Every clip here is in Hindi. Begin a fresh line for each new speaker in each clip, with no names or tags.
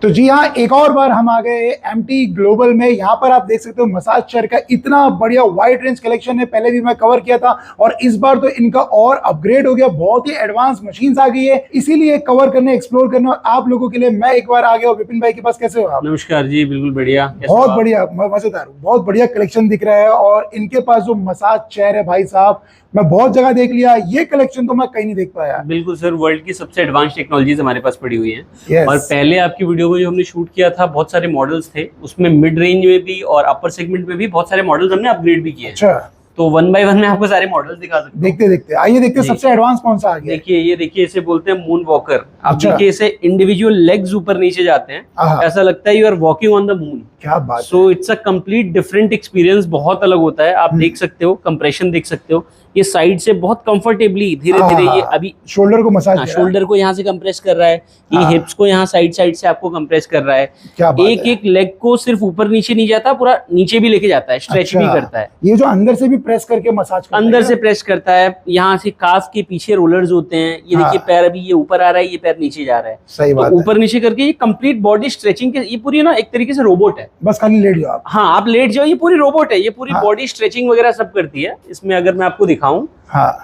तो जी हाँ, एक और बार हम आ गए एमटी ग्लोबल में। यहाँ पर आप देख सकते हो मसाज चेयर का इतना बढ़िया वाइड रेंज कलेक्शन है। पहले भी मैं कवर किया था और इस बार तो इनका और अपग्रेड हो गया, बहुत ही एडवांस मशीन्स आ गई है, इसीलिए कवर करने, एक्सप्लोर करने और आप लोगों के लिए मैं एक बार आ गया। विपिन भाई के पास कैसे हो आप?
नमस्कार जी, बिल्कुल बढ़िया,
बहुत बढ़िया, मजेदार, बहुत बढ़िया कलेक्शन दिख रहा है। और इनके पास जो मसाज चेयर है भाई साहब, मैं बहुत जगह देख लिया, ये कलेक्शन तो मैं कहीं नहीं देख पाया।
बिल्कुल सर, वर्ल्ड की सबसे एडवांस टेक्नोलॉजीज हमारे पास पड़ी हुई हैं।
Yes.
और पहले आपकी वीडियो को जो हमने शूट किया था, बहुत सारे मॉडल्स थे उसमें, मिड रेंज में भी और अपर सेगमेंट में भी बहुत सारे मॉडल्स हमने अपग्रेड भी किए।
अच्छा,
तो 1 बाय 1 में आपको सारे मॉडल्स दिखा सकते हैं।
देखते देखते आइए देखते सबसे एडवांस कौन सा आ गया।
देखिए, ये देखिए, इसे बोलते हैं मून वॉकर। आप
अच्छा।
देखिए, इसे इंडिविजुअल लेग्स ऊपर नीचे जाते हैं, ऐसा लगता है you are walking on the moon.
क्या बात।
So it's a complete different experience, बहुत अलग होता है। आप देख सकते हो, कंप्रेशन देख सकते हो, ये साइड से बहुत कंफर्टेबली धीरे धीरे ये अभी
शोल्डर को मसाज,
शोल्डर को यहाँ से कंप्रेस कर रहा है, ये हिप्स को यहाँ साइड से आपको कंप्रेस कर रहा है।
क्या बात
एक एक लेग को सिर्फ ऊपर नीचे नहीं जाता, पूरा नीचे भी लेके जाता है, स्ट्रेच भी करता है।
ये जो अंदर से भी प्रेस करके मसाज करता है,
अंदर से प्रेस करता है, यहाँ से काफ के पीछे रोलर्स होते हैं। ये देखिए, पैर अभी ये ऊपर आ रहा है, ये पैर नीचे जा रहा है।
सही बात
है। ऊपर नीचे करके ये कंप्लीट बॉडी स्ट्रेचिंग के, ये पूरी ना एक तरीके से रोबोट है।
बस खाली लेट जाओ आप।
हाँ, आप लेट जाओ, ये पूरी रोबोट है, ये पूरी बॉडी स्ट्रेचिंग वगैरह सब करती है। इसमें अगर मैं आपको दिखाऊं,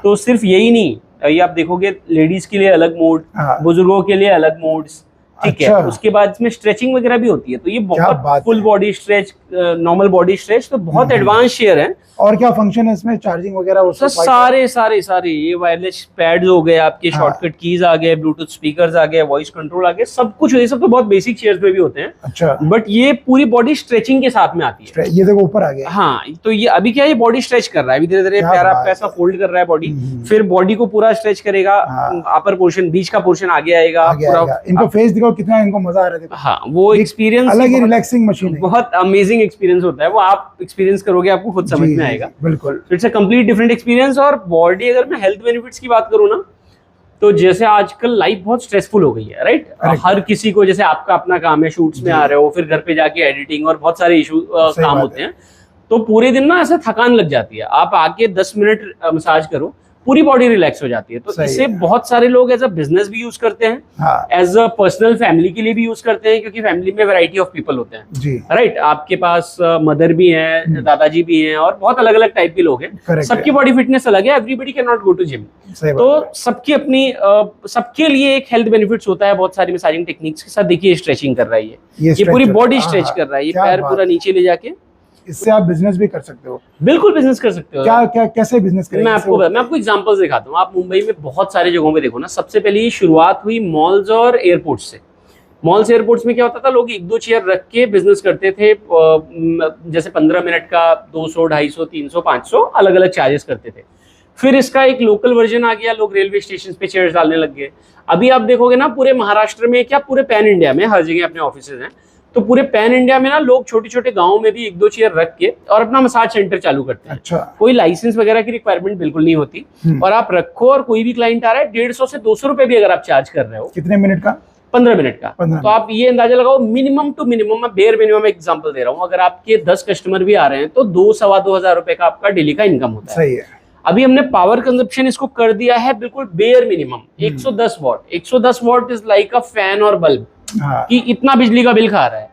तो सिर्फ यही नहीं, ये आप देखोगे लेडीज के लिए अलग मोड, बुजुर्गों के लिए अलग मोड्स, ठीक है। उसके बाद इसमें स्ट्रेचिंग वगैरह भी होती है, तो ये बहुत full body stretch, normal body stretch, तो बहुत एडवांस शेयर है।
और क्या फंक्शन है इसमें? चार्जिंग वगैरह
सारे ये वायरलेस पैड्स हो गए आपके, शॉर्टकट कीज आ गए, ब्लूटूथ स्पीकर्स आ गए, वॉइस कंट्रोल आ गए, सब कुछ। ये सब तो बहुत बेसिक चेयर्स में भी होते हैं।
अच्छा,
बट ये पूरी बॉडी स्ट्रेचिंग के साथ में आती है।
ये देखो ऊपर आ गया।
हाँ, तो ये अभी क्या है, ये बॉडी स्ट्रेच कर रहा है, धीरे धीरे पैर आपका ऐसा फोल्ड कर रहा है बॉडी, फिर बॉडी को पूरा स्ट्रेच करेगा। अपर पोर्शन, बीच का पोर्शन आगे आएगा पूरा।
इनको फेस दिखाओ, कितना इनको मजा आ रहा है।
हाँ, वो एक्सपीरियंस
अलग ही रिलैक्सिंग मशीन है,
बहुत अमेजिंग एक्सपीरियंस होता है वो। आप एक्सपीरियंस करोगे, आपको खुद समझ में आएगा।
बिल्कुल,
it's a complete different experience. और बॉडी, अगर मैं हेल्थ बेनिफिट्स की बात करूँ ना, तो जैसे आजकल लाइफ बहुत स्ट्रेसफुल हो गई है, राइट। हर किसी को, जैसे आपका अपना काम है, शूट्स में आ रहे हो, फिर घर पे जाके एडिटिंग और बहुत सारे इशू काम होते हैं, तो पूरे दिन ना ऐसे थकान लग जाती है। आप आके 10 मिनट मसाज करो, पूरी बॉडी रिलैक्स हो जाती है। तो इसे बहुत सारे लोग एज अ बिजनेस भी यूज करते हैं, एज अ पर्सनल फैमिली के लिए भी यूज करते हैं, क्योंकि फैमिली में वैरायटी ऑफ पीपल होते हैं, राइट। आपके पास मदर भी हैं, दादाजी भी हैं, और बहुत अलग अलग टाइप के लोग हैं। सबकी बॉडी फिटनेस अलग है, everybody can not go to gym. तो सबकी अपनी, सबके लिए एक हेल्थ बेनिफिट्स होता है बहुत सारी मसाजिंग टेक्निक्स के साथ। देखिए, स्ट्रेचिंग कर रहा है, ये पूरी बॉडी स्ट्रेच कर रहा है, ये पैर पूरा नीचे ले जाके।
इससे आप बिजनेस भी कर सकते हो।
बिल्कुल बिजनेस कर सकते हो।
क्या कैसे बिजनेस करेंगे?
मैं आपको एग्जांपल्स दिखाता हूँ। आप मुंबई में बहुत सारे जगहों पे देखो ना, सबसे पहले ये शुरुआत हुई मॉल्स और एयरपोर्ट्स से। मॉल्स एयरपोर्ट्स में क्या होता था, लोग 1-2 चेयर रख के बिजनेस करते थे। जैसे 15 मिनट का 200, 250, 300, 500 अलग अलग चार्जेस करते थे। फिर इसका एक लोकल वर्जन आ गया, लोग रेलवे स्टेशन पे चेयर्स डालने लग गए। अभी आप देखोगे ना, पूरे महाराष्ट्र में, क्या पूरे पैन इंडिया में, हर जगह अपने ऑफिसेज हैं, तो पूरे पैन इंडिया में ना लोग छोटे छोटे गांवों में भी 1-2 चेयर रख के और अपना मसाज सेंटर चालू करते हैं। अच्छा। कोई लाइसेंस वगैरह की रिक्वायरमेंट बिल्कुल नहीं होती, और आप रखो, और कोई भी क्लाइंट आ रहा है, 150 से 200 रुपए भी अगर आप चार्ज कर रहे हो।
कितने मिनट का?
15 मिनट का। तो आप ये अंदाजा लगाओ, मिनिमम टू मिनिमम, मैं बेयर मिनिमम एग्जांपल दे रहा हूँ, अगर आपके 10 कस्टमर भी आ रहे हैं तो 2-2.25 हजार रुपए का आपका डेली का इनकम होता है। सही है। अभी हमने पावर कंजप्शन इसको कर दिया है बिल्कुल bare minimum 110 what. 110 what is like a fan और बल्ब, कि इतना बिजली का बिल खा रहा है,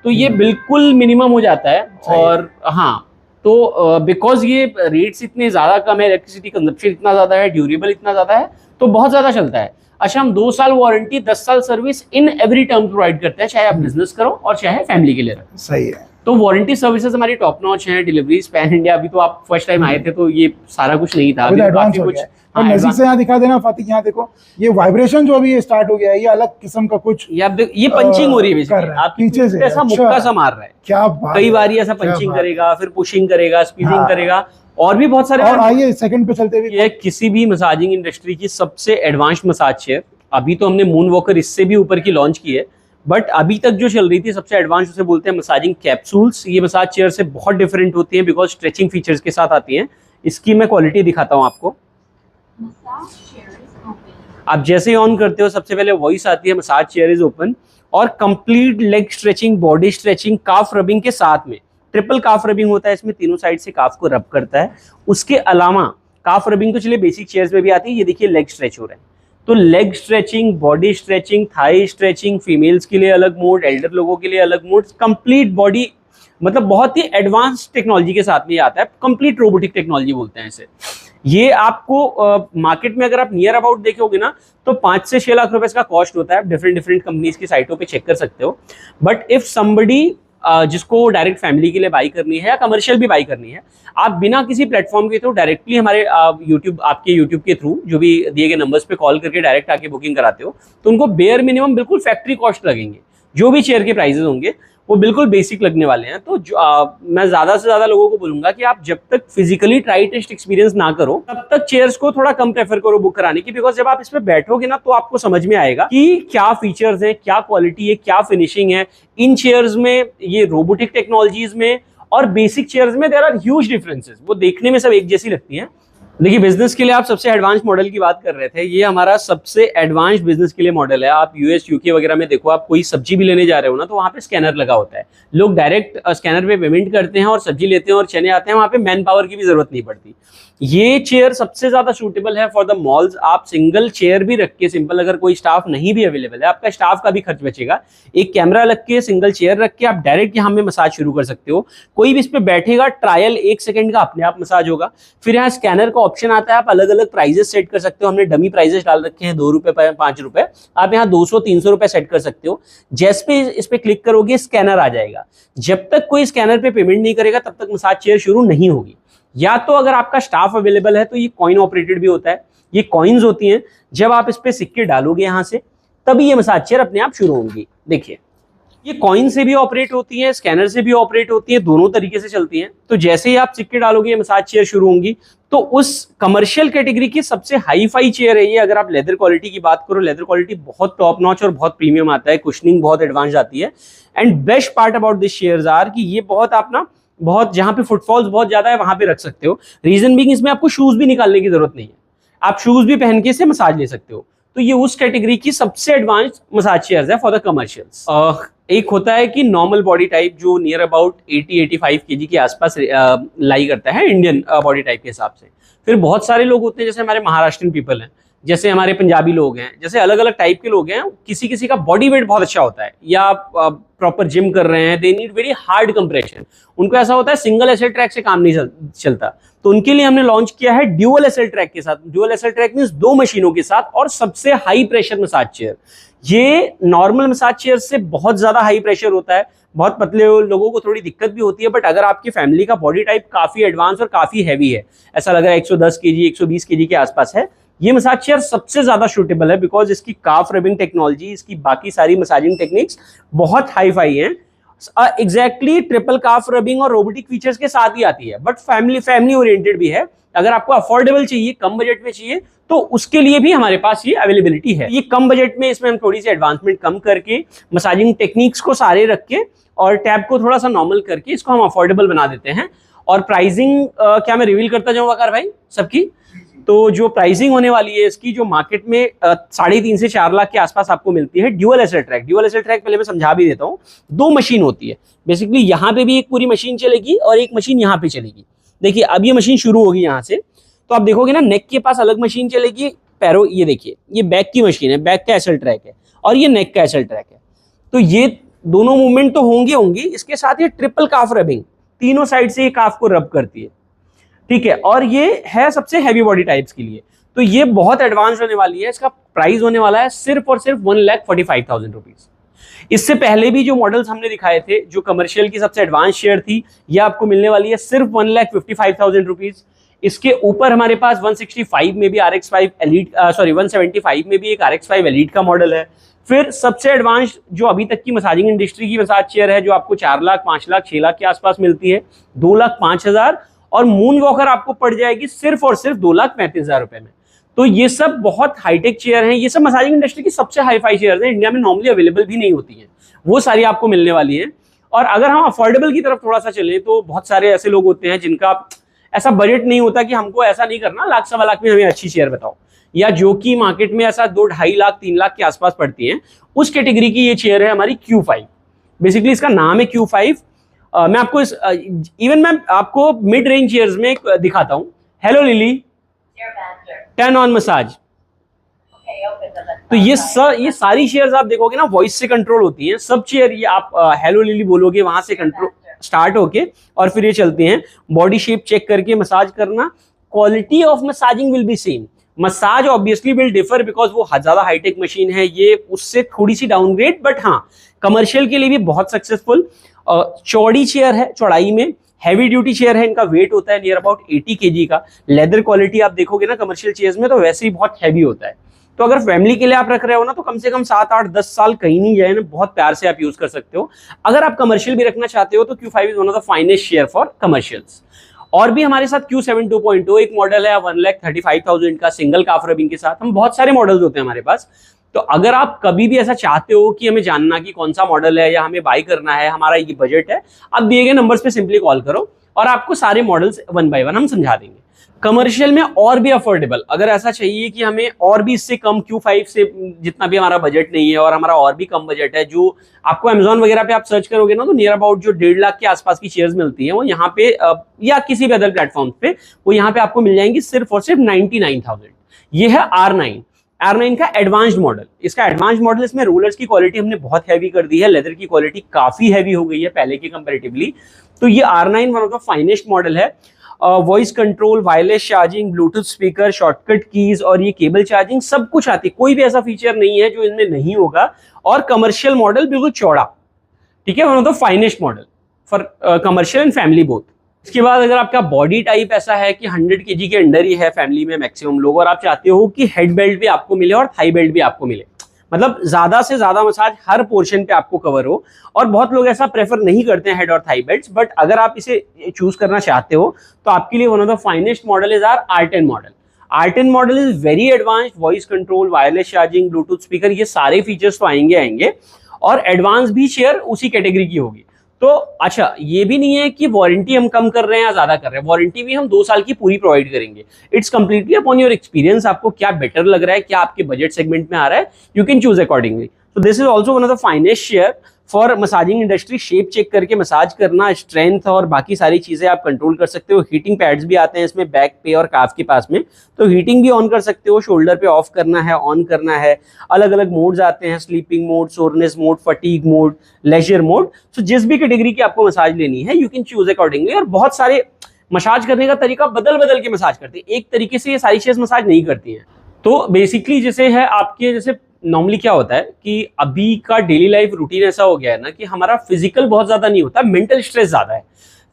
तो ये बिल्कुल मिनिमम हो जाता है। और हाँ, तो बिकॉज ये रेट्स इतने ज्यादा कम है, इलेक्ट्रिसिटी कंजप्शन इतना ज्यादा है, ड्यूरेबल इतना ज्यादा है, तो बहुत ज्यादा चलता है। अच्छा, हम 2 साल वारंटी, 10 साल service in every term provide करते हैं, चाहे आप बिजनेस करो और चाहे फैमिली के लिए रखो। सही है। तो वारंटी सर्विसेज हमारी टॉप नॉच है, डिलीवरीज पैन इंडिया। अभी तो आप फर्स्ट टाइम आए थे तो ये सारा कुछ नहीं था, अभी काफी कुछ।
और नजदीक से यहाँ दिखा देना फातिक, यहाँ देखो, ये वाइब्रेशन जो अभी स्टार्ट हो गया है, ये अलग किस्म का कुछ, ये
पंचिंग हो रही है आप पीछे से, ऐसा मुक्का सा मार रहा है।
क्या
कई बार ऐसा पंचिंग करेगा, फिर पुशिंग करेगा, स्क्वीजिंग करेगा, और भी बहुत सारे।
और आइए सेकंड पे चलते हुए,
ये किसी भी मसाजिंग इंडस्ट्री की सबसे एडवांस मसाज चेयर। अभी तो हमने मून वॉकर इससे भी ऊपर की लॉन्च की है, बट अभी तक जो चल रही थी सबसे एडवांस, उसे बोलते हैं मसाजिंग कैप्सूल्स। ये मसाज चेयर से बहुत डिफरेंट होती है, बिकॉज स्ट्रेचिंग फीचर्स के साथ आती हैं। इसकी मैं क्वालिटी दिखाता हूँ आपको। आप जैसे ही ऑन करते हो, सबसे पहले वॉइस आती है, मसाज चेयर इज ओपन, और complete leg stretching, body stretching, calf rubbing के साथ में। ट्रिपल काफ रबिंग होता है इसमें, तीनों साइड से काफ को रब करता है। उसके अलावा काफ रबिंग तो चलिए बेसिक चेयर्स में भी आती है। ये देखिए, लेग स्ट्रेच हो रहा है, तो leg stretching, body stretching, thigh stretching, females के लिए अलग मोड, एल्डर लोगों के लिए अलग मोड, कंप्लीट बॉडी, मतलब बहुत ही एडवांस टेक्नोलॉजी के साथ में ये आता है। कंप्लीट रोबोटिक टेक्नोलॉजी बोलते हैं इसे। ये आपको मार्केट में अगर आप नियर अबाउट देखोगे ना तो 5 से 6 लाख रुपए का कॉस्ट होता है। आप डिफरेंट कंपनीज की साइटों पे चेक कर सकते हो। बट इफ समबडी जिसको डायरेक्ट फैमिली के लिए बाई करनी है या कमर्शियल भी बाई करनी है, आप बिना किसी प्लेटफॉर्म के थ्रू डायरेक्टली हमारे आपके यूट्यूब के थ्रू जो भी दिए गए नंबर्स पे कॉल करके डायरेक्ट आके बुकिंग कराते हो, तो उनको बेयर मिनिमम बिल्कुल फैक्ट्री कॉस्ट लगेंगे। जो भी चेयर के प्राइजेस होंगे वो बिल्कुल बेसिक लगने वाले हैं। तो मैं ज्यादा से ज्यादा लोगों को बोलूंगा कि आप जब तक फिजिकली ट्राई टेस्ट एक्सपीरियंस ना करो तब तक चेयर्स को थोड़ा कम प्रेफर करो बुक कराने की, बिकॉज जब आप इसमें बैठोगे ना तो आपको समझ में आएगा कि क्या फीचर्स हैं, क्या क्वालिटी है, क्या फिनिशिंग है इन चेयर्स में, ये रोबोटिक टेक्नोलॉजीज में और बेसिक चेयर्स में। There are huge differences. वो देखने में सब एक जैसी लगती हैं। देखिए, बिजनेस के लिए आप सबसे एडवांस मॉडल की बात कर रहे थे, ये हमारा सबसे एडवांस बिजनेस के लिए मॉडल है। आप यूएस यूके वगैरह में देखो, आप कोई सब्जी भी लेने जा रहे हो ना तो वहाँ पे स्कैनर लगा होता है। लोग डायरेक्ट स्कैनर पे पेमेंट करते हैं और सब्जी लेते हैं और चने आते हैं। वहाँ पे मैन पावर की भी जरूरत नहीं पड़ती। ये चेयर सबसे ज्यादा सूटेबल है फॉर द मॉल्स। आप सिंगल चेयर भी रख के, सिंपल अगर कोई स्टाफ नहीं भी अवेलेबल है, आपका स्टाफ का भी खर्च बचेगा। एक कैमरा लग के, सिंगल चेयर रख के आप डायरेक्ट यहाँ में मसाज शुरू कर सकते हो। कोई भी इस पे बैठेगा, ट्रायल 1 सेकंड का अपने आप मसाज होगा। फिर यहाँ स्कैनर का ऑप्शन आता है, आप अलग अलग प्राइजेस सेट कर सकते हो। हमने डमी प्राइजेस डाल रखे हैं, 2 रुपए, 5 रुपए। आप यहाँ 200-300 रुपए सेट कर सकते हो। जैसे पे इस पे क्लिक करोगे स्कैनर आ जाएगा। जब तक कोई स्कैनर पे पेमेंट नहीं करेगा तब तक मसाज चेयर शुरू नहीं होगी। या तो अगर आपका स्टाफ अवेलेबल है तो ये कॉइन ऑपरेटेड भी होता है। ये कॉइन्स होती हैं, जब आप इस पे सिक्के डालोगे यहाँ से तभी ये मसाज चेयर अपने आप शुरू होंगी। देखिए, ये कॉइन से भी ऑपरेट होती है, स्कैनर से भी ऑपरेट होती है, दोनों तरीके से चलती हैं। तो जैसे ही आप सिक्के डालोगे ये मसाज चेयर शुरू होंगी। तो उस कमर्शियल कैटेगरी की सबसे हाई फाई चेयर है ये। अगर आप लेदर क्वालिटी की बात करो, लेदर क्वालिटी बहुत टॉप नॉच और बहुत प्रीमियम आता है। कुशनिंग बहुत एडवांस आती है। And best part about this chairs are कि ये बहुत अपना बहुत जहां पे फुटफॉल्स बहुत ज्यादा है वहां पे रख सकते हो। रीजन बीइंग इसमें आपको शूज भी निकालने की जरूरत नहीं है। आप शूज भी पहन के से मसाज ले सकते हो। तो ये उस कैटेगरी की सबसे एडवांस मसाज चेयर्स है फॉर द कमर्शियल्स। एक होता है कि नॉर्मल बॉडी टाइप जो नियर अबाउट 80-85 kg के आसपास लाई करता है इंडियन बॉडी टाइप के हिसाब से। फिर बहुत सारे लोग होते हैं, जैसे हमारे महाराष्ट्रियन पीपल हैं, जैसे हमारे पंजाबी लोग हैं, जैसे अलग अलग टाइप के लोग हैं। किसी किसी का बॉडी वेट बहुत अच्छा होता है या प्रॉपर जिम कर रहे हैं, they need very hard compression. उनको ऐसा होता है सिंगल एसएल ट्रैक से काम नहीं चलता। तो उनके लिए हमने लॉन्च किया है ड्यूअल एसएल ट्रैक के साथ। ड्यूअल एसएल ट्रैक मींस 2 मशीनों के साथ और सबसे हाई प्रेशर मसाज चेयर। ये नॉर्मल मसाज चेयर से बहुत ज्यादा हाई प्रेशर होता है। बहुत पतले लोगों को थोड़ी दिक्कत भी होती है। बट अगर आपकी फैमिली का बॉडी टाइप काफी एडवांस और काफी हैवी है, ऐसा लग रहा है 110 kg 120 kg के आसपास है, ये मसाज चेयर सबसे ज्यादा सूटेबल है। बिकॉज इसकी काफ रबिंग टेक्नोलॉजी, इसकी बाकी सारी मसाजिंग टेक्निक्स बहुत हाई फाई हैं। एग्जैक्टली ट्रिपल काफ रबिंग और रोबोटिक फीचर्स के साथ ही आती है। बट फैमिली ओरिएंटेड भी है। अगर आपको अफोर्डेबल चाहिए, कम बजट में चाहिए, तो उसके लिए भी हमारे पास ये अवेलेबिलिटी है। ये कम बजट में इसमें हम थोड़ी सी एडवांसमेंट कम करके, मसाजिंग टेक्निक्स को सारे रख के और टैब को थोड़ा सा नॉर्मल करके इसको हम अफोर्डेबल बना देते हैं। और प्राइसिंग क्या मैं रिवील करता जाऊँ वकार भाई सबकी? तो जो प्राइसिंग होने वाली है इसकी, जो मार्केट में 3.5 से 4 लाख के आसपास आपको मिलती है। Dual SL track, dual SL track पहले मैं समझा भी देता हूँ। 2 मशीन होती है बेसिकली। यहाँ पे भी एक पूरी मशीन चलेगी और एक मशीन यहाँ पे चलेगी। देखिए, अब ये मशीन शुरू होगी यहाँ से, तो आप देखोगे ना नेक के पास अलग मशीन चलेगी, पैरों, ये देखिए ये बैक की मशीन है, बैक का एसएल ट्रैक है और ये नेक का एसएल ट्रैक है। तो ये दोनों मूवमेंट तो होंगी। इसके साथ ये ट्रिपल काफ रबिंग, तीनों साइड से ये काफ को रब करती है, ठीक है। और ये है सबसे हैवी बॉडी टाइप्स के लिए। तो ये बहुत एडवांस होने वाली है। इसका प्राइस होने वाला है सिर्फ और सिर्फ 1,45,000 रुपीज। इससे पहले भी जो मॉडल्स हमने दिखाए थे, जो कमर्शियल की सबसे एडवांस शेयर थी, ये आपको मिलने वाली है सिर्फ 1,55,000 रुपीज। इसके ऊपर हमारे पास 165 में भी RX5 एलीट, 175 में भी एक RX5 एलीट का मॉडल है। फिर सबसे एडवांस जो अभी तक की मसाजिंग इंडस्ट्री की मसाज चेयर है, जो आपको 4 लाख, 5 लाख, 6 लाख के आसपास मिलती है, 2,05,000। और मून वॉकर आपको पड़ जाएगी सिर्फ और सिर्फ 2,35,000 रुपए में। तो ये सब बहुत हाईटेक चेयर हैं। ये सब मसाजिंग इंडस्ट्री की सबसे हाई फाई चेयर हैं, इंडिया में नॉर्मली अवेलेबल भी नहीं होती हैं। वो सारी आपको मिलने वाली हैं। और अगर हम अफोर्डेबल की तरफ थोड़ा सा चलें तो बहुत सारे ऐसे लोग होते हैं जिनका ऐसा बजट नहीं होता कि हमको ऐसा नहीं करना, 1,00,000-1.25 लाख में हमें अच्छी चेयर बताओ, या जो कि मार्केट में ऐसा 2-2.5 लाख 3 लाख के आसपास पड़ती हैं। उस कैटेगरी की ये चेयर है हमारी Q5। बेसिकली इसका नाम है Q5। मैं आपको इवन मैं आपको मिड रेंज चेयर्स में दिखाता हूं। Hello lily, turn on massage. तो ये सारी चेयर्स आप देखोगे ना वॉइस से कंट्रोल होती हैं सब चेयर। ये आप हेलो लिली बोलोगे वहां से कंट्रोल स्टार्ट होके और फिर ये चलती हैं। बॉडी शेप चेक करके मसाज करना। Quality of massaging will be same. Massage obviously will differ because वो ज्यादा हाईटेक मशीन है, ये उससे थोड़ी सी डाउनग्रेड, बट हाँ कमर्शियल के लिए भी बहुत सक्सेसफुल। चौड़ी चेयर है चौड़ाई में, हैवी ड्यूटी चेयर है, इनका वेट होता है नियर अबाउट 80 kg का। लेदर क्वालिटी आप देखोगे ना कमर्शियल चेयर्स में तो वैसे ही बहुत हैवी होता है। तो अगर फैमिली के लिए आप रख रहे हो ना तो कम से कम 7, 8, 10 साल कहीं नहीं जाए ना, बहुत प्यार से आप यूज कर सकते हो। अगर आप कमर्शियल भी रखना चाहते हो तो Q5 is one of the finest share for commercials. और भी हमारे साथ Q7 2.0 एक मॉडल है 1,35,000 का सिंगल काफ रबिंग के साथ। हम बहुत सारे मॉडल्स होते हैं हमारे पास। तो अगर आप कभी भी ऐसा चाहते हो कि हमें जानना कि कौन सा मॉडल है या हमें बाय करना है, हमारा ये बजट है, आप दिए गए नंबर्स पे सिंपली कॉल करो और आपको सारे मॉडल्स 1 by 1 हम समझा देंगे। कमर्शियल में और भी अफोर्डेबल, अगर ऐसा चाहिए कि हमें और भी इससे कम Q5 से जितना भी हमारा बजट नहीं है और हमारा और भी कम बजट है, जो आपको अमेजोन वगैरह पे आप सर्च करोगे ना तो नियर अबाउट जो 1.5 लाख के आसपास की चेयर्स मिलती हैं वो यहाँ पे या किसी भी अदर प्लेटफॉर्म पे वो यहाँ पे आपको मिल जाएंगी सिर्फ और सिर्फ 99,000। ये है R9 का एडवांस्ड मॉडल। इसका एडवांस्ड मॉडल, इसमें रोलर्स की क्वालिटी हमने बहुत हैवी कर दी है, लेदर की क्वालिटी काफी हैवी हो गई है पहले के कंपैरेटिवली। तो ये R9 one of the finest model है। Voice control, wireless charging, Bluetooth speaker, shortcut keys और ये केबल चार्जिंग सब कुछ आती है। कोई भी ऐसा फीचर नहीं है जो इनमें नहीं होगा। और कमर्शियल मॉडल बिल्कुल चौड़ा, ठीक है, one of the finest model for commercial and family both. इसके बाद अगर आपका बॉडी टाइप ऐसा है कि 100 kg के अंडर ही है फैमिली में मैक्सिमम लोग, और आप चाहते हो कि हेड बेल्ट भी आपको मिले और थाई बेल्ट भी आपको मिले, मतलब ज्यादा से ज्यादा मसाज हर पोर्शन पे आपको कवर हो, और बहुत लोग ऐसा प्रेफर नहीं करते हैं हेड और थाई बेल्ट्स, बट अगर आप इसे चूज करना चाहते हो तो आपके लिए one of the finest model is R R10 model. R10 model is very advanced, voice control, wireless charging, Bluetooth speaker, ये सारे फीचर्स तो आएंगे और एडवांस भी शेयर उसी कैटेगरी की होगी। तो अच्छा, ये भी नहीं है कि वारंटी हम कम कर रहे हैं या ज्यादा कर रहे हैं, वारंटी भी हम 2 साल की पूरी प्रोवाइड करेंगे। It's completely upon your experience, आपको क्या बेटर लग रहा है, क्या आपके बजट सेगमेंट में आ रहा है, you can choose accordingly. So this is also one of the finest share for massaging industry. Shape check करके मसाज करना, स्ट्रेंथ और बाकी सारी चीजें आप कंट्रोल कर सकते हो। हीटिंग पैड्स भी आते हैं इसमें बैक पे और काफ के पास में, तो हीटिंग भी ऑन कर सकते हो। शोल्डर पे ऑफ करना है, ऑन करना है। अलग अलग मोड्स आते हैं, sleeping mode, soreness mode, fatigue mode, leisure mode. So जिस भी कैटेगरी की आपको मसाज लेनी है यू कैन चूज अकॉर्डिंगली। और बहुत सारे मसाज करने का तरीका बदल बदल के मसाज करते हैं, एक तरीके से ये सारी चीज मसाज नहीं करती हैं। तो बेसिकली जैसे है आपके, जैसे नॉर्मली क्या होता है कि अभी का डेली लाइफ रूटीन ऐसा हो गया है ना कि हमारा फिजिकल बहुत ज्यादा नहीं होता, मेंटल स्ट्रेस ज्यादा है।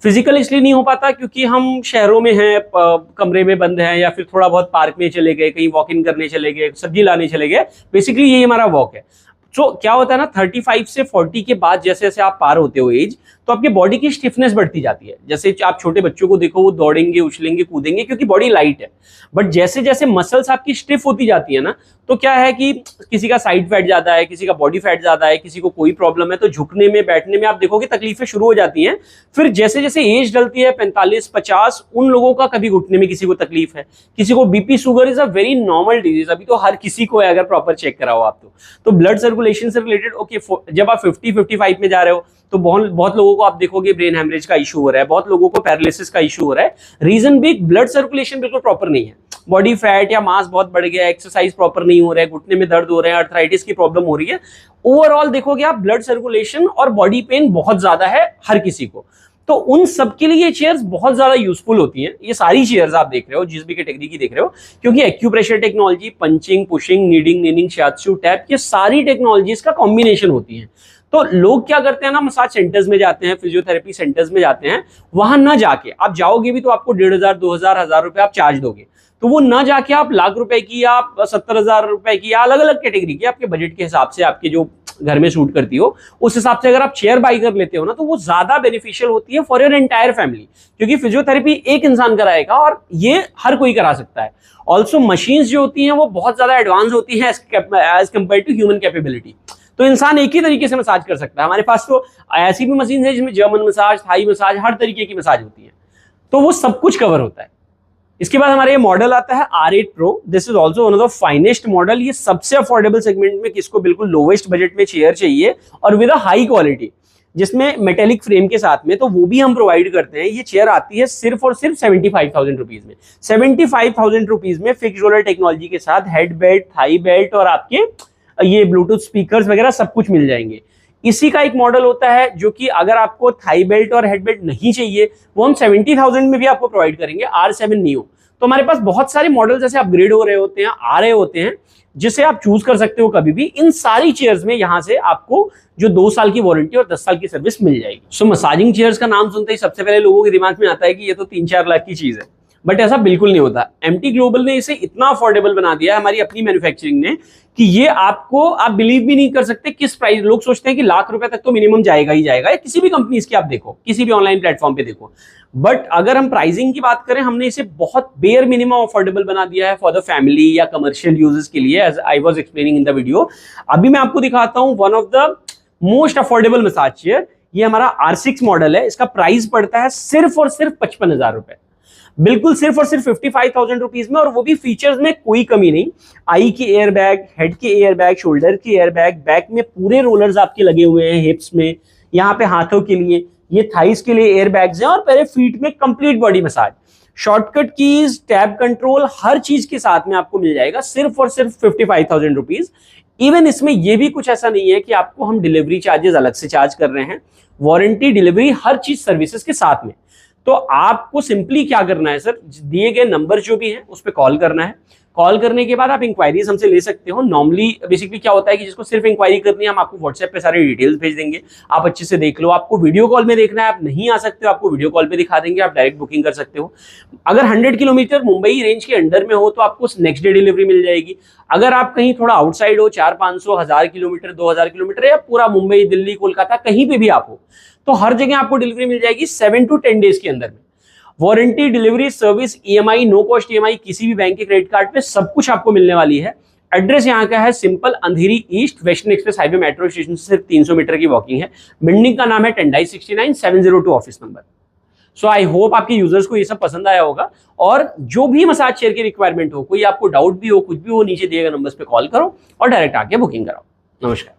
फिजिकल इसलिए नहीं हो पाता क्योंकि हम शहरों में हैं, कमरे में बंद हैं, या फिर थोड़ा बहुत पार्क में चले गए, कहीं वॉक इन करने चले गए, सब्जी लाने चले गए, बेसिकली यही हमारा वॉक है। तो क्या होता है ना, 35 से 40 के बाद जैसे जैसे आप पार होते हो एज, तो आपकी बॉडी की स्टिफनेस बढ़ती जाती है। जैसे आप छोटे बच्चों को देखो, वो दौड़ेंगे, उछलेंगे, कूदेंगे क्योंकि बॉडी लाइट है। बट जैसे जैसे मसल्स आपकी स्टिफ होती जाती है ना, तो क्या है कि किसी का साइड फैट ज्यादा है, किसी का बॉडी फैट ज्यादा है, किसी को कोई प्रॉब्लम है, तो झुकने में, बैठने में आप देखोगे तकलीफें शुरू हो जाती हैं। फिर जैसे जैसे एज डलती है 45-50, उन लोगों का कभी घुटने में किसी को तकलीफ है, किसी को BP sugar is a very normal disease. अभी तो हर किसी को है अगर प्रॉपर चेक कराओ आप तो ब्लड सर्कुलेशन से रिलेटेड ओके। जब आप 50-55 में जा रहे हो तो बहुत लोगों को आप देखोगे ब्रेन हेमरेज का इशू हो रहा है, बहुत लोगों को पैरालिसिस का इशू हो रहा है। रीजन भी ब्लड सर्कुलेशन बिल्कुल प्रॉपर नहीं है, बॉडी फैट या मास बहुत बढ़ गया, एक्सरसाइज प्रॉपर नहीं हो रहा है, घुटने में दर्द हो रहा है, अर्थराइटिस की प्रॉब्लम हो रही है। ओवरऑल देखोगे आप ब्लड सर्कुलेशन और बॉडी पेन बहुत ज्यादा है हर किसी को। तो उन सब के लिए ये चेयर्स बहुत ज्यादा यूजफुल होती हैं। ये सारी चेयर्स आप देख रहे हो, जिस भी कैटेगरी की देख रहे हो, क्योंकि acupressure technology, punching, pushing, kneading, kneading, shiatsu, tap, ये सारी टेक्नोलॉजीज का कॉम्बिनेशन होती है। तो लोग क्या करते हैं ना, मसाज सेंटर्स में जाते हैं, फिजियोथेरेपी सेंटर्स में जाते हैं, वहां ना जाके, आप जाओगे भी तो आपको 1,500, 2,000, 1,000 रुपए आप चार्ज दोगे। तो वो ना जाके आप लाख रुपए की या 70,000 रुपए की या अलग अलग कैटेगरी की, आपके बजट के हिसाब से, आपके जो घर में सूट करती हो उस हिसाब से अगर आप चेयर बाई कर लेते हो ना, तो वो ज्यादा बेनिफिशियल होती है फॉर योर एंटायर फैमिली। क्योंकि फिजियोथेरेपी एक इंसान कराएगा और ये हर कोई करा सकता है। ऑल्सो मशीन्स जो होती हैं वो बहुत ज्यादा एडवांस होती है as compare to human capability. तो इंसान एक ही तरीके से मसाज कर सकता है। हमारे पास तो ऐसी भी मशीन है जिसमें जर्मन मसाज, थाई मसाज, हर तरीके की मसाज होती है, तो वो सब कुछ कवर होता है। इसके बाद हमारे ये मॉडल आता है R8 Pro। This is also one of the finest model. ये सबसे अफोर्डेबल सेगमेंट में, किसको बिल्कुल लोवेस्ट बजट में चेयर चाहिए और विद अ हाई क्वालिटी। जिसमें मेटेलिक फ्रेम के साथ में, तो वो भी हम प्रोवाइड करते हैं। ये चेयर आती है सिर्फ और सिर्फ 75,000 रुपीज में। 75,000 रुपीज में फिक्स रोलर टेक्नोलॉजी के साथ हेड बेल्ट, थाई बेल्ट और आपके ये ब्लूटूथ स्पीकर्स वगैरह सब कुछ मिल जाएंगे। इसी का एक मॉडल होता है जो कि अगर आपको थाई बेल्ट और हेड बेल्ट नहीं चाहिए, वो हम 70,000 में भी आपको प्रोवाइड करेंगे, R7 Neo। तो हमारे पास बहुत सारे मॉडल जैसे अपग्रेड हो रहे होते हैं, आ रहे होते हैं, जिसे आप चूज कर सकते हो कभी भी। इन सारी चेयर्स में यहां से आपको जो 2 साल की वारंटी और 10 साल की सर्विस मिल जाएगी। सो मसाजिंग चेयर्स का नाम सुनते ही सबसे पहले लोगों के दिमाग में आता है कि ये तो 3-4 लाख की चीज है, बट ऐसा बिल्कुल नहीं होता। एमटी ग्लोबल ने इसे इतना अफोर्डेबल बना दिया है, हमारी अपनी मैन्युफैक्चरिंग ने, कि ये आपको, आप बिलीव भी नहीं कर सकते किस प्राइस। लोग सोचते हैं कि लाख रुपए तक तो मिनिमम जाएगा ही जाएगा, या किसी भी कंपनी की आप देखो, किसी भी ऑनलाइन प्लेटफॉर्म पे देखो। बट अगर हम प्राइसिंग की बात करें, हमने इसे बहुत बेयर मिनिमम अफोर्डेबल बना दिया है फॉर द फैमिली या कमर्शियल यूजेस के लिए, as I was explaining in the video. अभी मैं आपको दिखाता हूं one of the most affordable massage chair. ये हमारा R6 मॉडल है। इसका प्राइस पड़ता है सिर्फ और सिर्फ 55,000 रुपए, बिल्कुल सिर्फ और सिर्फ 55,000 रुपीज में। और वो भी फीचर्स में कोई कमी नहीं। आई की एयर बैग, हेड के एयर बैग, शोल्डर की एयर बैग, बैक में पूरे रोलर्स आपके लगे हुए हैं, हिप्स में, यहाँ पे हाथों के लिए, ये थाइस के लिए एयर बैग्स हैं, और पहले फीट में complete body massage, shortcut keys, tab control, हर चीज के साथ में आपको मिल जाएगा सिर्फ और सिर्फ 55,000 रुपीज। इवन इसमें ये भी कुछ ऐसा नहीं है कि आपको हम डिलीवरी चार्जेस अलग से चार्ज कर रहे हैं। वारंटी, डिलीवरी, हर चीज सर्विसेज के साथ में। तो आपको सिंपली क्या करना है सर, दिए गए नंबर जो भी है उस पर कॉल करना है। कॉल करने के बाद आप इंक्वायरीज हमसे ले सकते हो। नॉर्मली बेसिकली क्या होता है कि जिसको सिर्फ इंक्वायरी करनी है, हम आपको व्हाट्सएप पे सारे डिटेल्स भेज देंगे, आप अच्छे से देख लो। आपको वीडियो कॉल में देखना है, आप नहीं आ सकते हो, आपको वीडियो कॉल पे दिखा देंगे, आप डायरेक्ट बुकिंग कर सकते हो। अगर 100 किलोमीटर मुंबई रेंज के अंडर में हो तो आपको नेक्स्ट डे डिलीवरी मिल जाएगी। अगर आप कहीं थोड़ा आउटसाइड हो, 400-500, 1000 किलोमीटर, 2000 किलोमीटर, या पूरा मुंबई, दिल्ली, कोलकाता, कहीं पे भी आप हो, तो हर जगह आपको डिलीवरी मिल जाएगी 7 to 10 डेज के अंदर में। Warranty, delivery, service, EMI, no cost EMI, किसी भी बैंक के क्रेडिट कार्ड पे सब कुछ आपको मिलने वाली है। एड्रेस यहाँ का है simple, Andheri east, western express highway metro station से सिर्फ 300 मीटर की वॉकिंग है। बिल्डिंग का नाम है Tendai 69, 702 office number. So I hope आपके यूजर्स को ये सब पसंद आया होगा। और जो भी मसाज चेयर की रिक्वायरमेंट हो, कोई आपको डाउट भी हो, कुछ भी हो, नीचे दिए गए नंबर्स पे कॉल करो और डायरेक्ट आके बुकिंग कराओ। नमस्कार।